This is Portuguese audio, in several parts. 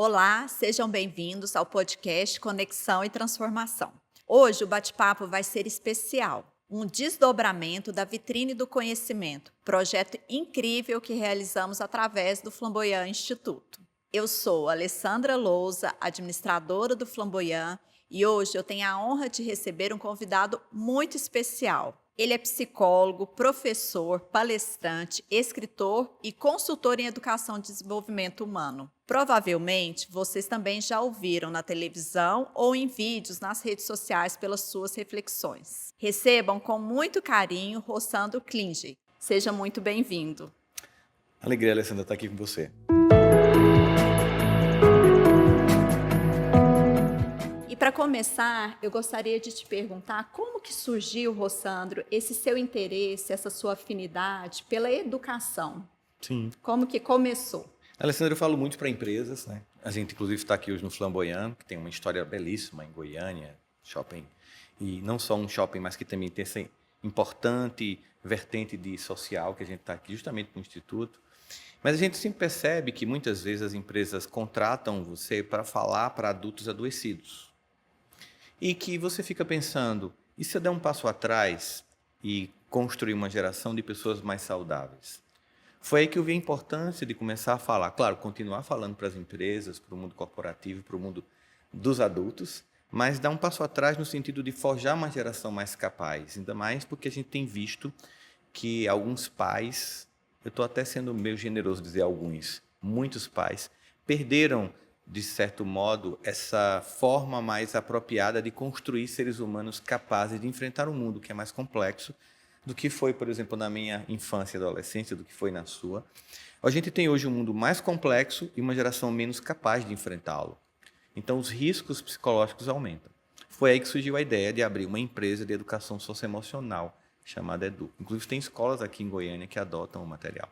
Olá, sejam bem-vindos ao podcast Conexão e Transformação. Hoje o bate-papo vai ser especial, um desdobramento da Vitrine do Conhecimento, projeto incrível que realizamos através do Flamboyant Instituto. Eu sou Alessandra Lousa, administradora do Flamboyant, e hoje eu tenho a honra de receber um convidado muito especial. Ele é psicólogo, professor, palestrante, escritor e consultor em educação e desenvolvimento humano. Provavelmente, vocês também já ouviram na televisão ou em vídeos nas redes sociais pelas suas reflexões. Recebam com muito carinho Rossandro Klinger. Seja muito bem-vindo. Alegria, Alessandra, estar aqui com você. E para começar, eu gostaria de te perguntar como que surgiu, Rossandro, esse seu interesse, essa sua afinidade pela educação? Sim. Como que começou? Alessandra, eu falo muito para empresas, né? A gente, inclusive, está aqui hoje no Flamboyant, que tem uma história belíssima em Goiânia, shopping. E não só um shopping, mas que também tem essa importante vertente de social, que a gente está aqui justamente no Instituto. Mas a gente sempre percebe que muitas vezes as empresas contratam você para falar para adultos adoecidos. E que você fica pensando, e se eu der um passo atrás e construir uma geração de pessoas mais saudáveis? Foi aí que eu vi a importância de começar a falar, claro, continuar falando para as empresas, para o mundo corporativo, para o mundo dos adultos, mas dar um passo atrás no sentido de forjar uma geração mais capaz, ainda mais porque a gente tem visto que alguns pais, eu estou até sendo meio generoso dizer alguns, muitos pais, perderam, de certo modo, essa forma mais apropriada de construir seres humanos capazes de enfrentar um mundo que é mais complexo do que foi, por exemplo, na minha infância e adolescência, do que foi na sua. A gente tem hoje um mundo mais complexo e uma geração menos capaz de enfrentá-lo. Então, os riscos psicológicos aumentam. Foi aí que surgiu a ideia de abrir uma empresa de educação socioemocional chamada Edu. Inclusive, tem escolas aqui em Goiânia que adotam o material,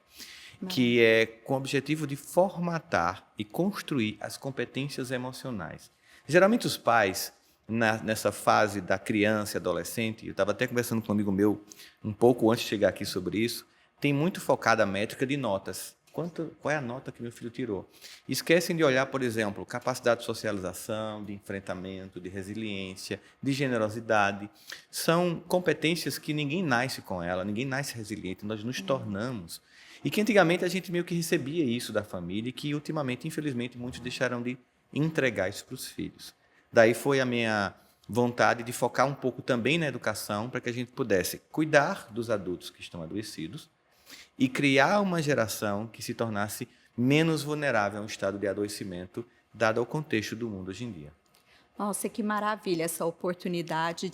que é com o objetivo de formatar e construir as competências emocionais. Geralmente, os pais, nessa fase da criança e adolescente, eu estava até conversando com um amigo meu um pouco antes de chegar aqui sobre isso, tem muito focada a métrica de notas. Qual é a nota que meu filho tirou? Esquecem de olhar, por exemplo, capacidade de socialização, de enfrentamento, de resiliência, de generosidade. São competências que ninguém nasce com ela, ninguém nasce resiliente, nós nos tornamos. E que antigamente a gente meio que recebia isso da família e que ultimamente, infelizmente, muitos deixaram de entregar isso para os filhos. Daí foi a minha vontade de focar um pouco também na educação para que a gente pudesse cuidar dos adultos que estão adoecidos e criar uma geração que se tornasse menos vulnerável a um estado de adoecimento, dado ao contexto do mundo hoje em dia. Nossa, que maravilha essa oportunidade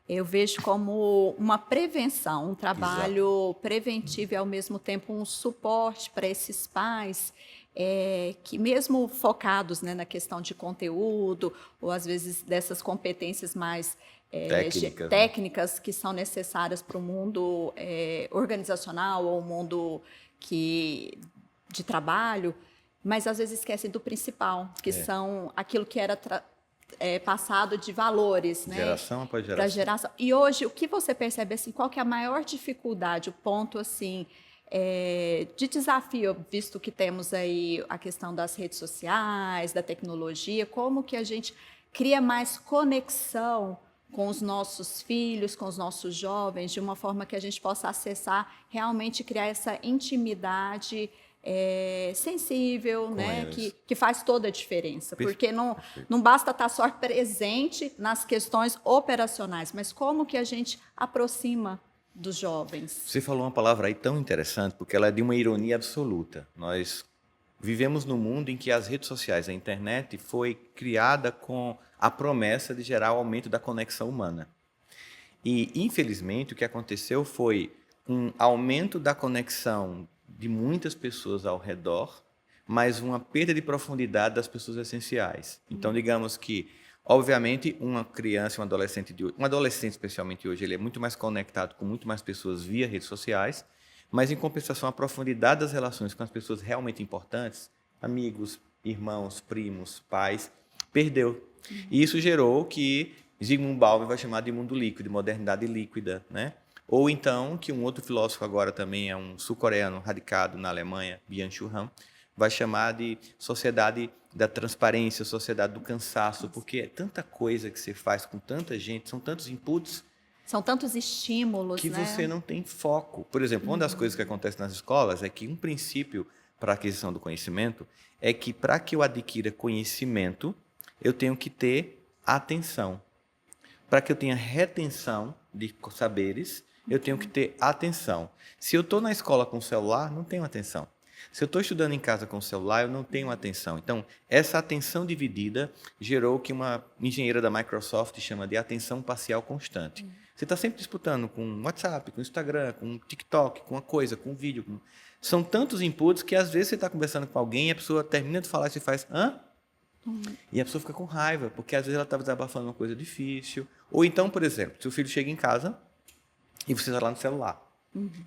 eu vejo como uma prevenção, um trabalho preventivo e ao mesmo tempo um suporte para esses pais que mesmo focados, né, na questão de conteúdo ou às vezes dessas competências mais técnicas que são necessárias para o mundo organizacional ou o mundo de trabalho, mas às vezes esquecem do principal, que são aquilo que era passado de valores, né? Geração após geração. Pra geração. E hoje, o que você percebe, assim, qual que é a maior dificuldade, o ponto, assim, de desafio, visto que temos aí a questão das redes sociais, da tecnologia, como que a gente cria mais conexão com os nossos filhos, com os nossos jovens, de uma forma que a gente possa acessar, realmente criar essa intimidade sensível, né? Que faz toda a diferença, porque não basta estar só presente nas questões operacionais, mas como que a gente aproxima dos jovens. Você falou uma palavra aí tão interessante, porque ela é de uma ironia absoluta. Nós vivemos num mundo em que as redes sociais, a internet, foi criada com a promessa de gerar o aumento da conexão humana. E, infelizmente, o que aconteceu foi um aumento da conexão de muitas pessoas ao redor, mas uma perda de profundidade das pessoas essenciais. Então, digamos que, obviamente, uma criança, um adolescente especialmente hoje, ele é muito mais conectado com muito mais pessoas via redes sociais, mas, em compensação, a profundidade das relações com as pessoas realmente importantes, amigos, irmãos, primos, pais, perdeu. E isso gerou que Zygmunt Bauman vai chamar de mundo líquido, de modernidade líquida, né? Ou então, que um outro filósofo agora também é um sul-coreano radicado na Alemanha, Byung-Chul Han, vai chamar de sociedade da transparência, sociedade do cansaço, porque é tanta coisa que você faz com tanta gente, são tantos inputs São tantos estímulos, que né? você não tem foco. Por exemplo, uma das coisas que acontece nas escolas é que um princípio para a aquisição do conhecimento é que para que eu adquira conhecimento, eu tenho que ter atenção. Para que eu tenha retenção de saberes, eu tenho que ter atenção. Se eu estou na escola com o celular, não tenho atenção. Se eu estou estudando em casa com o celular, eu não tenho atenção. Então, essa atenção dividida gerou o que uma engenheira da Microsoft chama de atenção parcial constante. Você está sempre disputando com o WhatsApp, com o Instagram, com o TikTok, com uma coisa, com um vídeo. São tantos inputs que, às vezes, você está conversando com alguém e a pessoa termina de falar e você faz... hã? E a pessoa fica com raiva, porque às vezes ela estava desabafando uma coisa difícil. Ou então, por exemplo, seu filho chega em casa e você está lá no celular.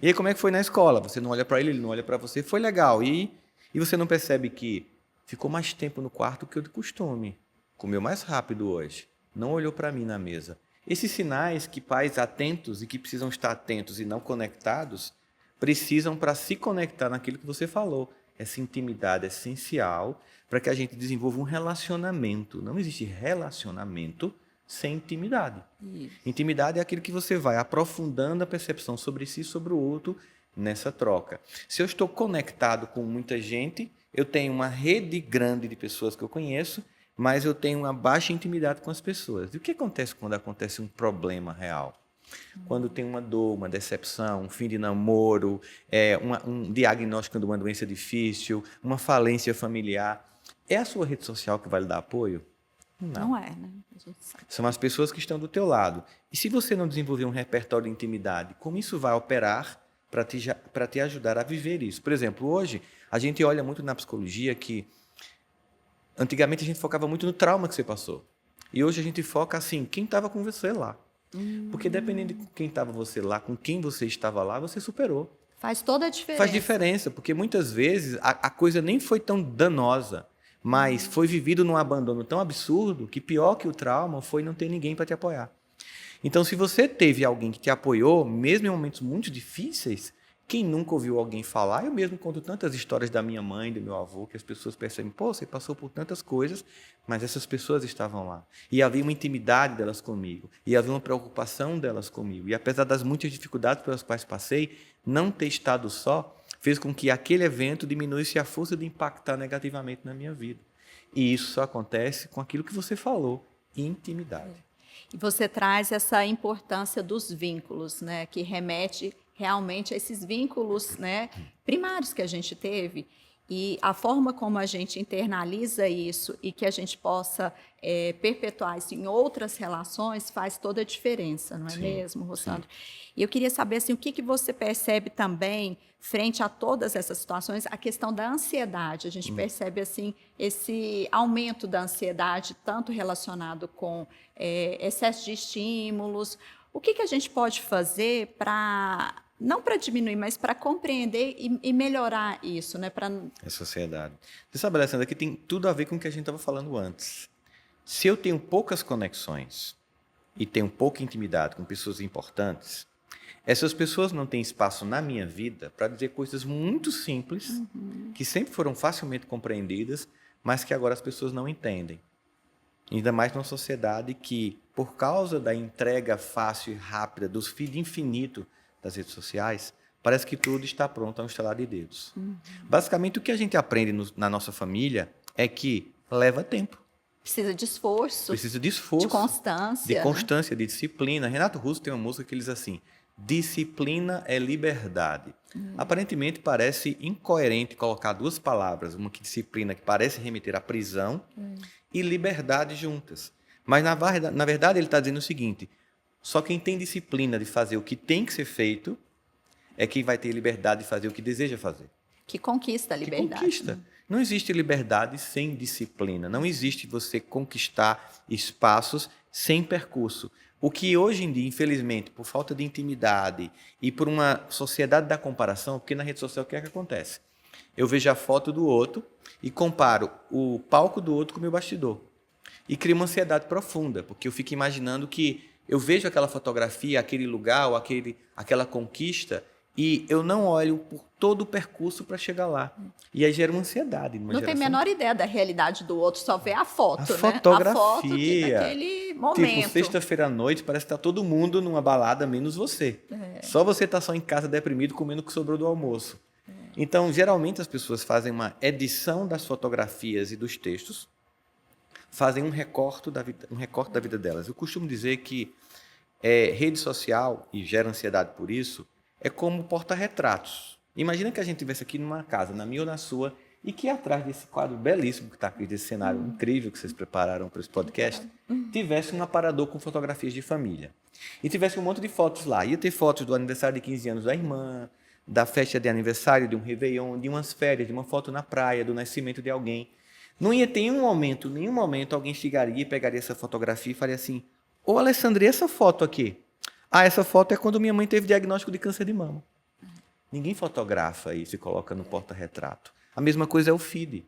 E aí, como é que foi na escola? Você não olha para ele, ele não olha para você. Foi legal. E você não percebe que ficou mais tempo no quarto que o de costume. Comeu mais rápido hoje. Não olhou para mim na mesa. Esses sinais que pais atentos e que precisam estar atentos e não conectados, precisam para se conectar naquilo que você falou. Essa intimidade é essencial para que a gente desenvolva um relacionamento. Não existe relacionamento sem intimidade. Isso. Intimidade é aquilo que você vai aprofundando a percepção sobre si e sobre o outro nessa troca. Se eu estou conectado com muita gente, eu tenho uma rede grande de pessoas que eu conheço, mas eu tenho uma baixa intimidade com as pessoas. E o que acontece quando acontece um problema real? Quando tem uma dor, uma decepção, um fim de namoro, um diagnóstico de uma doença difícil, uma falência familiar, é a sua rede social que vai lhe dar apoio? Não é, né? A gente sabe. São as pessoas que estão do teu lado. E se você não desenvolver um repertório de intimidade, como isso vai operar para te ajudar a viver isso? Por exemplo, hoje a gente olha muito na psicologia que antigamente a gente focava muito no trauma que você passou. E hoje a gente foca assim, quem estava com você lá. Porque dependendo de quem estava você lá, com quem você estava lá, você superou. Faz toda a diferença. Faz diferença, porque muitas vezes a coisa nem foi tão danosa, mas foi vivido num abandono tão absurdo que pior que o trauma foi não ter ninguém para te apoiar. Então, se você teve alguém que te apoiou, mesmo em momentos muito difíceis, quem nunca ouviu alguém falar, eu mesmo conto tantas histórias da minha mãe, do meu avô, que as pessoas percebem, pô, você passou por tantas coisas, mas essas pessoas estavam lá. E havia uma intimidade delas comigo, e havia uma preocupação delas comigo. E apesar das muitas dificuldades pelas quais passei, não ter estado só fez com que aquele evento diminuísse a força de impactar negativamente na minha vida. E isso só acontece com aquilo que você falou, intimidade. E você traz essa importância dos vínculos, né? Que remete realmente a esses vínculos, né, primários que a gente teve. E a forma como a gente internaliza isso e que a gente possa perpetuar isso em outras relações faz toda a diferença, não é mesmo, Rossandro? E eu queria saber assim, o que você percebe também, frente a todas essas situações, a questão da ansiedade. A gente percebe assim, esse aumento da ansiedade, tanto relacionado com excesso de estímulos. O que a gente pode fazer para... não para diminuir, mas para compreender e melhorar isso, né? A sociedade. Você sabe, Alessandra, que tem tudo a ver com o que a gente estava falando antes. Se eu tenho poucas conexões e tenho pouca intimidade com pessoas importantes, essas pessoas não têm espaço na minha vida para dizer coisas muito simples, que sempre foram facilmente compreendidas, mas que agora as pessoas não entendem. Ainda mais numa sociedade que, por causa da entrega fácil e rápida dos feed infinito das redes sociais, parece que tudo está pronto a um estalar de dedos. Basicamente, o que a gente aprende na nossa família é que leva tempo. Precisa de esforço. Precisa de esforço. De constância. De constância, de disciplina. Renato Russo tem uma música que diz assim, disciplina é liberdade. Aparentemente, parece incoerente colocar duas palavras, uma que disciplina, que parece remeter à prisão, e liberdade juntas. Mas, na verdade, ele está dizendo o seguinte, só quem tem disciplina de fazer o que tem que ser feito é quem vai ter liberdade de fazer o que deseja fazer. Que conquista a liberdade. Que conquista. Não existe liberdade sem disciplina. Não existe você conquistar espaços sem percurso. O que hoje em dia, infelizmente, por falta de intimidade e por uma sociedade da comparação, porque na rede social o que é que acontece? Eu vejo a foto do outro e comparo o palco do outro com o meu bastidor. E crio uma ansiedade profunda, porque eu fico imaginando que eu vejo aquela fotografia, aquele lugar, ou aquela conquista, E eu não olho por todo o percurso para chegar lá. E aí gera uma ansiedade numa Não tem a geração. menor ideia da realidade do outro, só vê a foto, A né? fotografia. A foto daquele momento. Tipo, sexta-feira à noite, parece que tá todo mundo numa balada, menos você. Só você tá só em casa deprimido, comendo o que sobrou do almoço. Então, geralmente, as pessoas fazem uma edição das fotografias e dos textos, fazem um recorte da vida delas. Eu costumo dizer que rede social, e gera ansiedade por isso, é como porta-retratos. Imagina que a gente estivesse aqui numa casa, na minha ou na sua, e que atrás desse quadro belíssimo que está aqui, desse cenário incrível que vocês prepararam para esse podcast, tivesse um aparador com fotografias de família. E tivesse um monte de fotos lá. Ia ter fotos do aniversário de 15 anos da irmã, da festa de aniversário, de um Réveillon, de umas férias, de uma foto na praia, do nascimento de alguém. Não ia ter nenhum momento, alguém chegaria e pegaria essa fotografia e faria assim: ô Alessandra, e essa foto aqui? Ah, essa foto é quando minha mãe teve diagnóstico de câncer de mama. Ninguém fotografa isso e coloca no porta-retrato. A mesma coisa é o feed.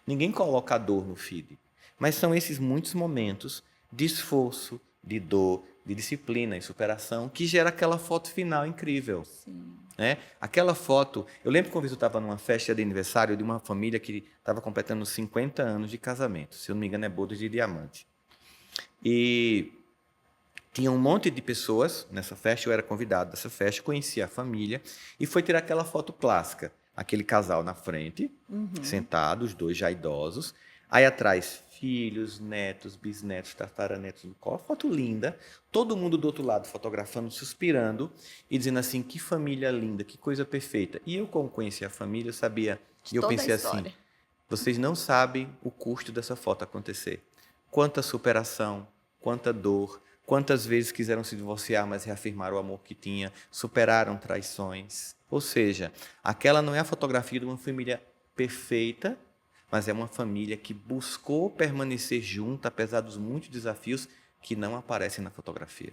Ninguém coloca a dor no feed. Mas são esses muitos momentos de esforço, de dor, de disciplina e superação que gera aquela foto final incrível. Sim. Né? Aquela foto... Eu lembro que uma vez eu estava numa festa de aniversário de uma família que estava completando 50 anos de casamento. Se eu não me engano, é bodas de diamante. E tinha um monte de pessoas nessa festa, eu era convidado dessa festa, conhecia a família e foi tirar aquela foto clássica. Aquele casal na frente, sentado, os dois já idosos. Aí atrás, filhos, netos, bisnetos, tataranetos no colo. Foto linda. Todo mundo do outro lado fotografando, suspirando e dizendo assim, que família linda, que coisa perfeita. E eu, como conhecia a família, eu sabia. E eu pensei assim, vocês não sabem o custo dessa foto acontecer. Quanta superação, quanta dor, quantas vezes quiseram se divorciar, mas reafirmaram o amor que tinha, superaram traições. Ou seja, aquela não é a fotografia de uma família perfeita, mas é uma família que buscou permanecer junta, apesar dos muitos desafios que não aparecem na fotografia.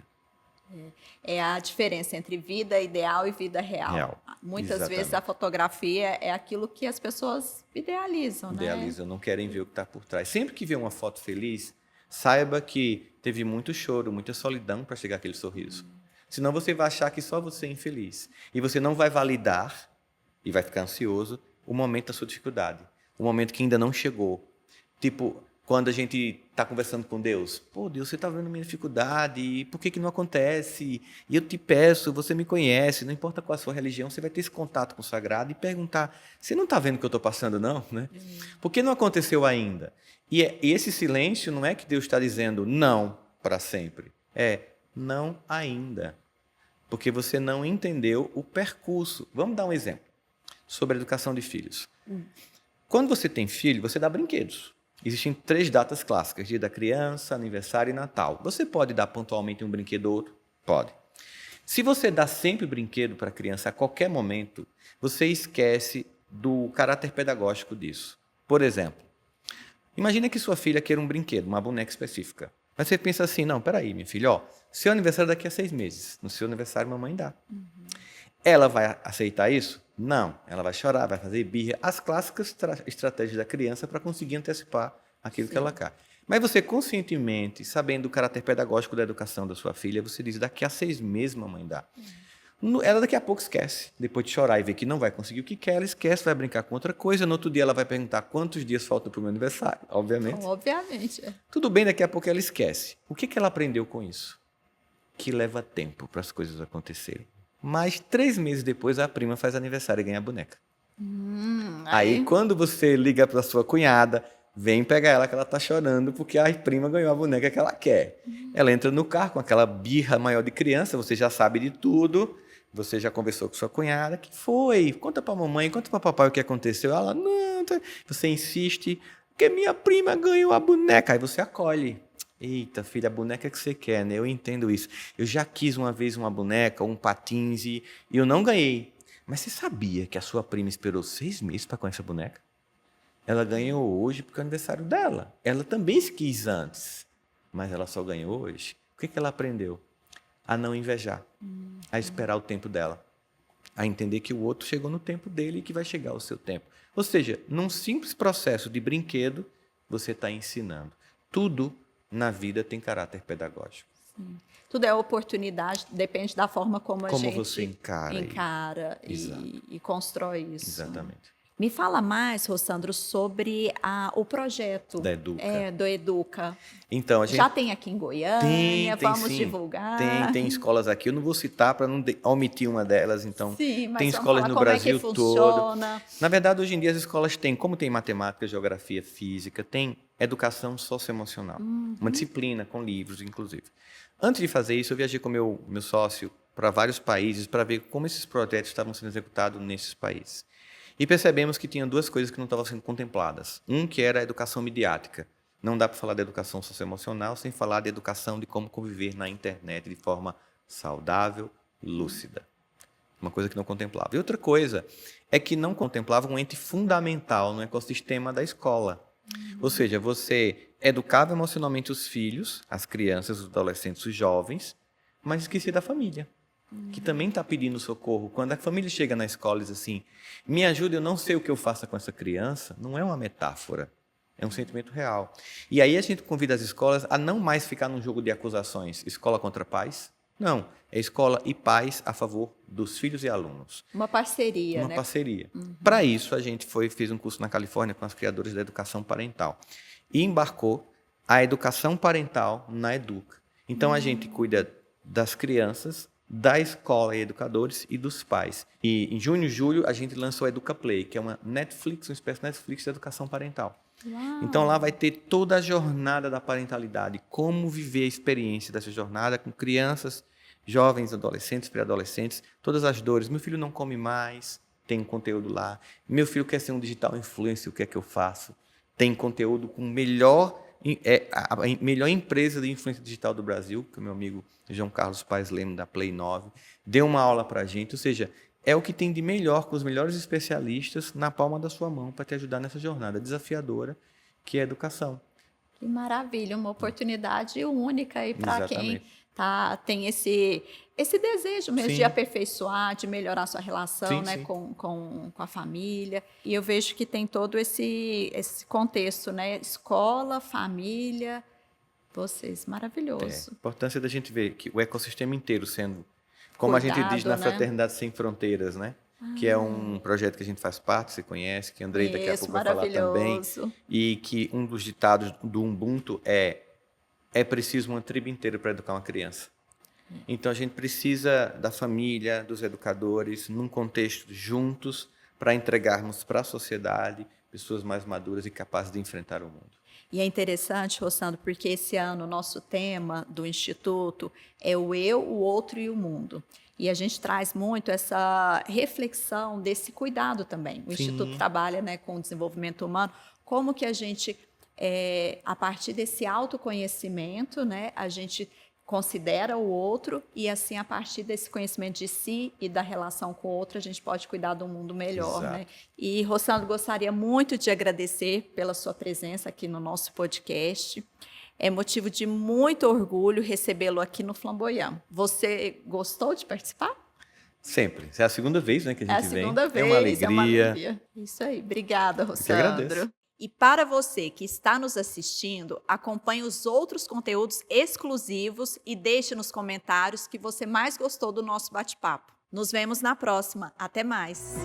É a diferença entre vida ideal e vida real. Muitas vezes a fotografia é aquilo que as pessoas idealizam, né? Idealizam, não querem ver o que está por trás. Sempre que vê uma foto feliz, saiba que teve muito choro, muita solidão para chegar aquele sorriso. Senão você vai achar que só você é infeliz. E você não vai validar, e vai ficar ansioso, o momento da sua dificuldade. O momento que ainda não chegou. Tipo, quando a gente está conversando com Deus. Pô, Deus, você está vendo minha dificuldade, e por que não acontece? E eu te peço, você me conhece, não importa qual a sua religião, você vai ter esse contato com o sagrado e perguntar, você não está vendo o que eu estou passando, não? Né? Por que não aconteceu ainda? E esse silêncio não é que Deus está dizendo não para sempre. É não ainda. Porque você não entendeu o percurso. Vamos dar um exemplo sobre a educação de filhos. Quando você tem filho, você dá brinquedos. Existem 3 datas clássicas: Dia da Criança, Aniversário e Natal. Você pode dar pontualmente um brinquedo ou outro? Pode. Se você dá sempre brinquedo para a criança a qualquer momento, você esquece do caráter pedagógico disso. Por exemplo, imagina que sua filha queira um brinquedo, uma boneca específica. Mas você pensa assim, não, peraí, minha filha, seu aniversário é daqui a 6 meses. No seu aniversário, mamãe dá. Ela vai aceitar isso? Não. Ela vai chorar, vai fazer birra. As clássicas estratégias da criança para conseguir antecipar aquilo que ela quer. Mas você, conscientemente, sabendo o caráter pedagógico da educação da sua filha, você diz, daqui a 6 meses, mamãe dá. Ela daqui a pouco esquece. Depois de chorar e ver que não vai conseguir o que quer, ela esquece, vai brincar com outra coisa. No outro dia, ela vai perguntar quantos dias faltam para o meu aniversário. Obviamente. Obviamente. Tudo bem, daqui a pouco ela esquece. O que ela aprendeu com isso? Que leva tempo para as coisas acontecerem. Mas 3 meses depois, a prima faz aniversário e ganha a boneca. Aí, quando você liga para sua cunhada, vem pegar ela que ela está chorando porque a prima ganhou a boneca que ela quer. Ela entra no carro com aquela birra maior de criança, você já sabe de tudo, você já conversou com sua cunhada, que foi? Conta para a mamãe, conta para o papai o que aconteceu. Ela, não, você insiste, porque minha prima ganhou a boneca. Aí você acolhe. Eita, filha, a boneca que você quer, né? Eu entendo isso. Eu já quis uma vez uma boneca, um patins, e eu não ganhei. Mas você sabia que a sua prima esperou 6 meses para conhecer a boneca? Ela ganhou hoje porque é o aniversário dela. Ela também se quis antes, mas ela só ganhou hoje. O que ela aprendeu? A não invejar, a esperar o tempo dela, a entender que o outro chegou no tempo dele e que vai chegar o seu tempo. Ou seja, num simples processo de brinquedo, você está ensinando. Tudo na vida tem caráter pedagógico. Tudo é oportunidade, depende da forma como a Como gente você encara e constrói isso. Exatamente. Me fala mais, Rossandro, sobre o projeto Da Educa. do Educa. Então, a gente Já tem aqui em Goiânia, tem vamos sim. divulgar. Tem escolas aqui. Eu não vou citar para não omitir uma delas. Então, Sim, mas tem vamos escolas falar no como Brasil é que todo. funciona. Na verdade, hoje em dia as escolas têm, como tem matemática, geografia, física, tem educação socioemocional. Uma disciplina com livros, inclusive. Antes de fazer isso, eu viajei com meu sócio para vários países para ver como esses projetos estavam sendo executados nesses países. E percebemos que tinha duas coisas que não estavam sendo contempladas. Que era a educação midiática. Não dá para falar de educação socioemocional sem falar de educação de como conviver na internet de forma saudável e lúcida. Uma coisa que não contemplava. E outra coisa é que não contemplava um ente fundamental no ecossistema da escola. Ou seja, você educava emocionalmente os filhos, as crianças, os adolescentes, os jovens, mas esquecia da família, que também está pedindo socorro. Quando a família chega na escola e diz assim, me ajuda, eu não sei o que eu faço com essa criança, não é uma metáfora, é um sentimento real. E aí a gente convida as escolas a não mais ficar num jogo de acusações, escola contra pais. Não, é escola e pais a favor dos filhos e alunos. Uma parceria, Uma né? parceria. Para isso, a gente fez um curso na Califórnia com as criadoras da educação parental e embarcou a educação parental na Educa. Então, a gente cuida das crianças, da escola e educadores e dos pais. E em junho e julho, a gente lançou a Educa Play, que é uma Netflix, uma espécie de Netflix de educação parental. Uau. Então, lá vai ter toda a jornada da parentalidade, como viver a experiência dessa jornada com crianças, jovens, adolescentes, pré-adolescentes, todas as dores. Meu filho não come mais, tem um conteúdo lá. Meu filho quer ser um digital influencer, o que é que eu faço? Tem conteúdo com a melhor empresa de influência digital do Brasil, que é o meu amigo João Carlos Paes Leme, da Play 9, deu uma aula para a gente. Ou seja, é o que tem de melhor, com os melhores especialistas na palma da sua mão para te ajudar nessa jornada desafiadora que é a educação. Que maravilha, uma oportunidade única aí para quem Exatamente. tem esse desejo mesmo Sim. de aperfeiçoar, de melhorar a sua relação, Sim, né, sim. com a família. E eu vejo que tem todo esse contexto, né? Escola, família, vocês, maravilhoso. A importância da gente ver que o ecossistema inteiro sendo, como a gente diz na Cuidado, né? Fraternidade Sem Fronteiras, né? Que é um projeto que a gente faz parte, você conhece, que Andrei daqui a pouco vai falar também. Maravilhoso. E que um dos ditados do Ubuntu é preciso uma tribo inteira para educar uma criança. Então, a gente precisa da família, dos educadores, num contexto juntos, para entregarmos para a sociedade pessoas mais maduras e capazes de enfrentar o mundo. E é interessante, Rossandro, porque esse ano o nosso tema do Instituto é o eu, o outro e o mundo. E a gente traz muito essa reflexão desse cuidado também. O Sim. Instituto trabalha, né, com o desenvolvimento humano, como que a gente, a partir desse autoconhecimento, né, a gente considera o outro e assim, a partir desse conhecimento de si e da relação com o outro, a gente pode cuidar do mundo melhor, Exato. né? E, Rossandro, gostaria muito de agradecer pela sua presença aqui no nosso podcast. É motivo de muito orgulho recebê-lo aqui no Flamboyant. Você gostou de participar? Sempre. É a segunda vez, né, que a gente É a vem. segunda vez. É uma alegria. Isso aí. Obrigada, Eu que agradeço. Rossandro. E para você que está nos assistindo, acompanhe os outros conteúdos exclusivos e deixe nos comentários que você mais gostou do nosso bate-papo. Nos vemos na próxima. Até mais!